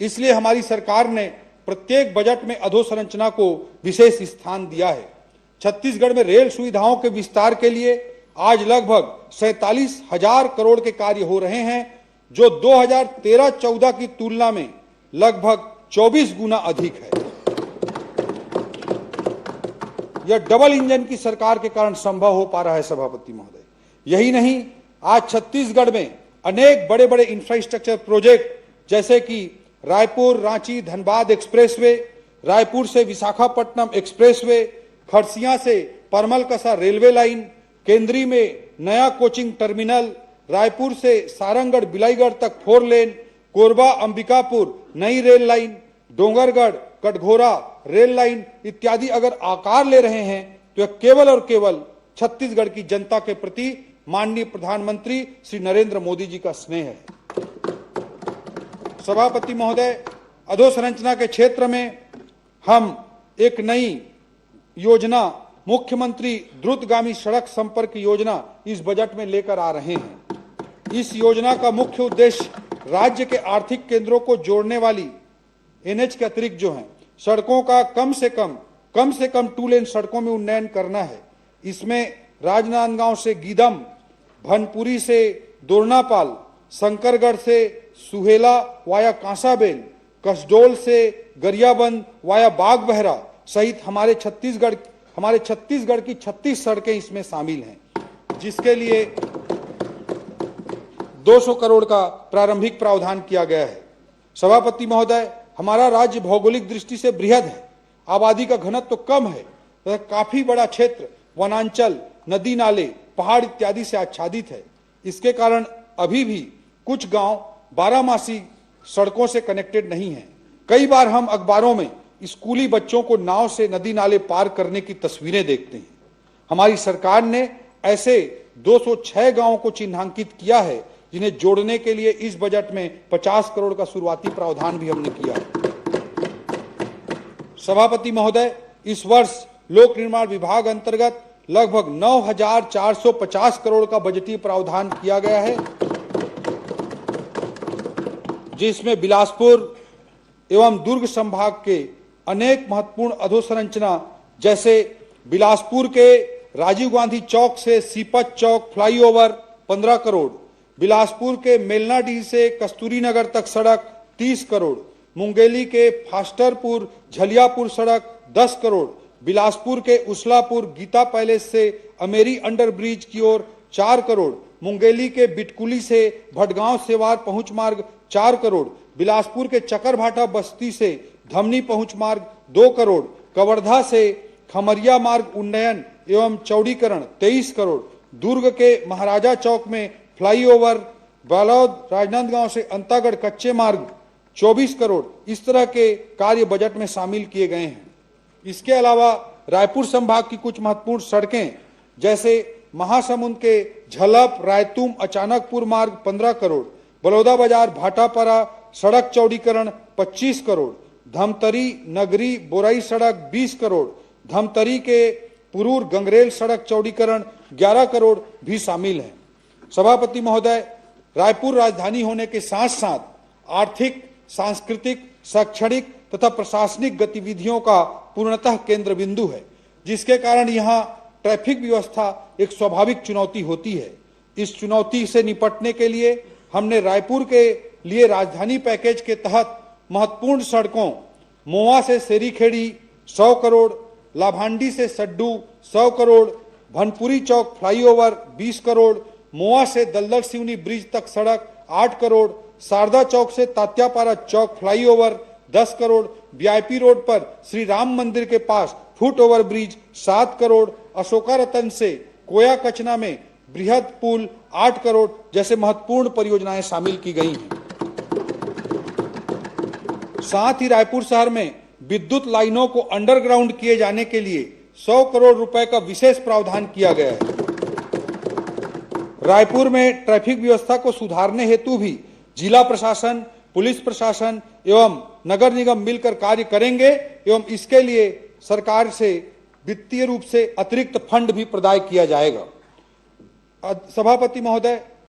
इसलिए हमारी सरकार ने प्रत्येक बजट में अधोसंरचना को विशेष स्थान दिया है। छत्तीसगढ़ में रेल सुविधाओं के विस्तार के लिए आज लगभग 47,000 करोड़ के कार्य हो रहे हैं, जो 2013-14 की तुलना में लगभग 24 गुना अधिक है। यह डबल इंजन की सरकार के कारण संभव हो पा रहा है सभापति महोदय। यही नहीं, आज छत्तीसगढ़ में अनेक बड़े बड़े इंफ्रास्ट्रक्चर प्रोजेक्ट जैसे कि रायपुर रांची धनबाद एक्सप्रेसवे, रायपुर से विशाखापट्टनम एक्सप्रेसवे, खरसिया से परमलकसा रेलवे लाइन, केंद्री में नया कोचिंग टर्मिनल, रायपुर से सारंगगढ़ बिलाईगढ़ तक 4 लेन, कोरबा अंबिकापुर नई rail line, Dongargarh Katghora rail line इत्यादि अगर आकार ले रहे हैं तो यह केवल और केवल छत्तीसगढ़ की जनता के प्रति माननीय प्रधानमंत्री श्री नरेंद्र मोदी जी का स्नेह है। सभापति महोदय, अधोसंरचना के क्षेत्र में हम एक नई योजना मुख्यमंत्री द्रुतगामी सड़क संपर्क योजना इस बजट में लेकर आ रहे हैं। इस योजना का मुख्य उद्देश्य राज्य के आर्थिक केंद्रों को जोड़ने वाली एनएच के अतिरिक्त जो है सड़कों का कम से कम 2 लेन सड़कों में उन्नयन करना है। इसमें राजनांदगांव से गीदम, भनपुरी से दोरनापाल, शंकरगढ़ से सुहेला वाया कांसाबेल, कसडोल से गरियाबंद वाया बागबहरा सहित हमारे छत्तीसगढ़ की 36 सड़कें इसमें शामिल हैं, जिसके लिए 200 करोड़ का प्रारंभिक प्रावधान किया गया है। सभापति महोदय, हमारा राज्य भौगोलिक दृष्टि से बृहद है, आबादी का घनत्व तो कम है तथा काफी बड़ा क्षेत्र वनांचल, नदी नाले, पहाड़ इत्यादि से आच्छादित है। इसके कारण अभी भी कुछ गांव बारहमासी सड़कों से कनेक्टेड नहीं है। कई बार हम अखबारों में स्कूली बच्चों को नाव से नदी नाले पार करने की तस्वीरें देखते हैं। हमारी सरकार ने ऐसे 206 गांवों को चिन्हांकित किया है, जिन्हें जोड़ने के लिए इस बजट में 50 करोड़ का शुरुआती प्रावधान भी हमने किया। सभापति महोदय, इस वर्ष लोक निर्माण विभाग अंतर्गत लगभग 9,450 करोड़ का बजटीय प्रावधान किया गया है, जिसमें बिलासपुर एवं दुर्ग संभाग के अनेक महत्वपूर्ण अधोसंरचना जैसे बिलासपुर के राजीव गांधी चौक से सीपत चौक फ्लाईओवर 15 करोड़, बिलासपुर के मेलनाडीह से कस्तूरी नगर तक सड़क 30 करोड़, मुंगेली के फास्टरपुर झलियापुर सड़क 10 करोड़, बिलासपुर के उसलापुर गीता पैलेस से अमेरी अंडर ब्रिज की ओर 4 करोड़, मुंगेली के बिटकुली से भटगांव सेवार पहुंच मार्ग 4 करोड़, बिलासपुर के चकरभाटा बस्ती से धमनी पहुंच मार्ग 2 करोड़, कवर्धा से खमरिया मार्ग उन्नयन एवं चौड़ीकरण 23 करोड़, दुर्ग के महाराजा चौक में फ्लाईओवर, बालोद राजनांदगांव से अंतागढ़ कच्चे मार्ग 24 करोड़, इस तरह के कार्य बजट में शामिल किए गए हैं। इसके अलावा रायपुर संभाग की कुछ महत्वपूर्ण सड़कें जैसे महासमुंद के झलप रायतुम अचानकपुर मार्ग 15 करोड़, बलौदा बाजार भाटापारा सड़क चौड़ीकरण 25 करोड़, धमतरी नगरी बोराई सड़क 20 करोड़, धमतरी के पुरूर गंगरेल सड़क चौड़ीकरण 11 करोड़ भी शामिल हैं। सभापति महोदय, रायपुर राजधानी होने के साथ साथ आर्थिक, सांस्कृतिक, शैक्षणिक तथा प्रशासनिक गतिविधियों का पूर्णतः केंद्र बिंदु है, जिसके कारण यहाँ ट्रैफिक व्यवस्था एक स्वाभाविक चुनौती होती है। इस चुनौती से निपटने के लिए हमने रायपुर के लिए राजधानी पैकेज के तहत महत्वपूर्ण सड़कों मोवा से सेरीखेड़ी 100 करोड़, लाभांडी से सड्डू 100 करोड़, भनपुरी चौक फ्लाईओवर 20 करोड़, मोवा से दलदल सिवनी ब्रिज तक सड़क 8 करोड़, शारदा चौक से Tatyapara Chowk flyover 10 crore, VIP road पर श्री राम मंदिर के पास foot over bridge 7 crore, Ashoka Ratan से कोया कचना में बृहद पुल 8 करोड़ जैसे महत्वपूर्ण परियोजनाएं शामिल की गई हैं। साथ ही रायपुर शहर में विद्युत लाइनों को अंडरग्राउंड किए जाने के लिए 100 करोड़ रुपए का विशेष प्रावधान किया गया है। रायपुर में ट्रैफिक व्यवस्था को सुधारने हेतु भी जिला प्रशासन, पुलिस प्रशासन एवं नगर निगम मिलकर कार्य करेंगे एवं इसके लिए सरकार से वित्तीय रूप से अतिरिक्त फंड भी प्रदान किया जाएगा। सभापति महोदय,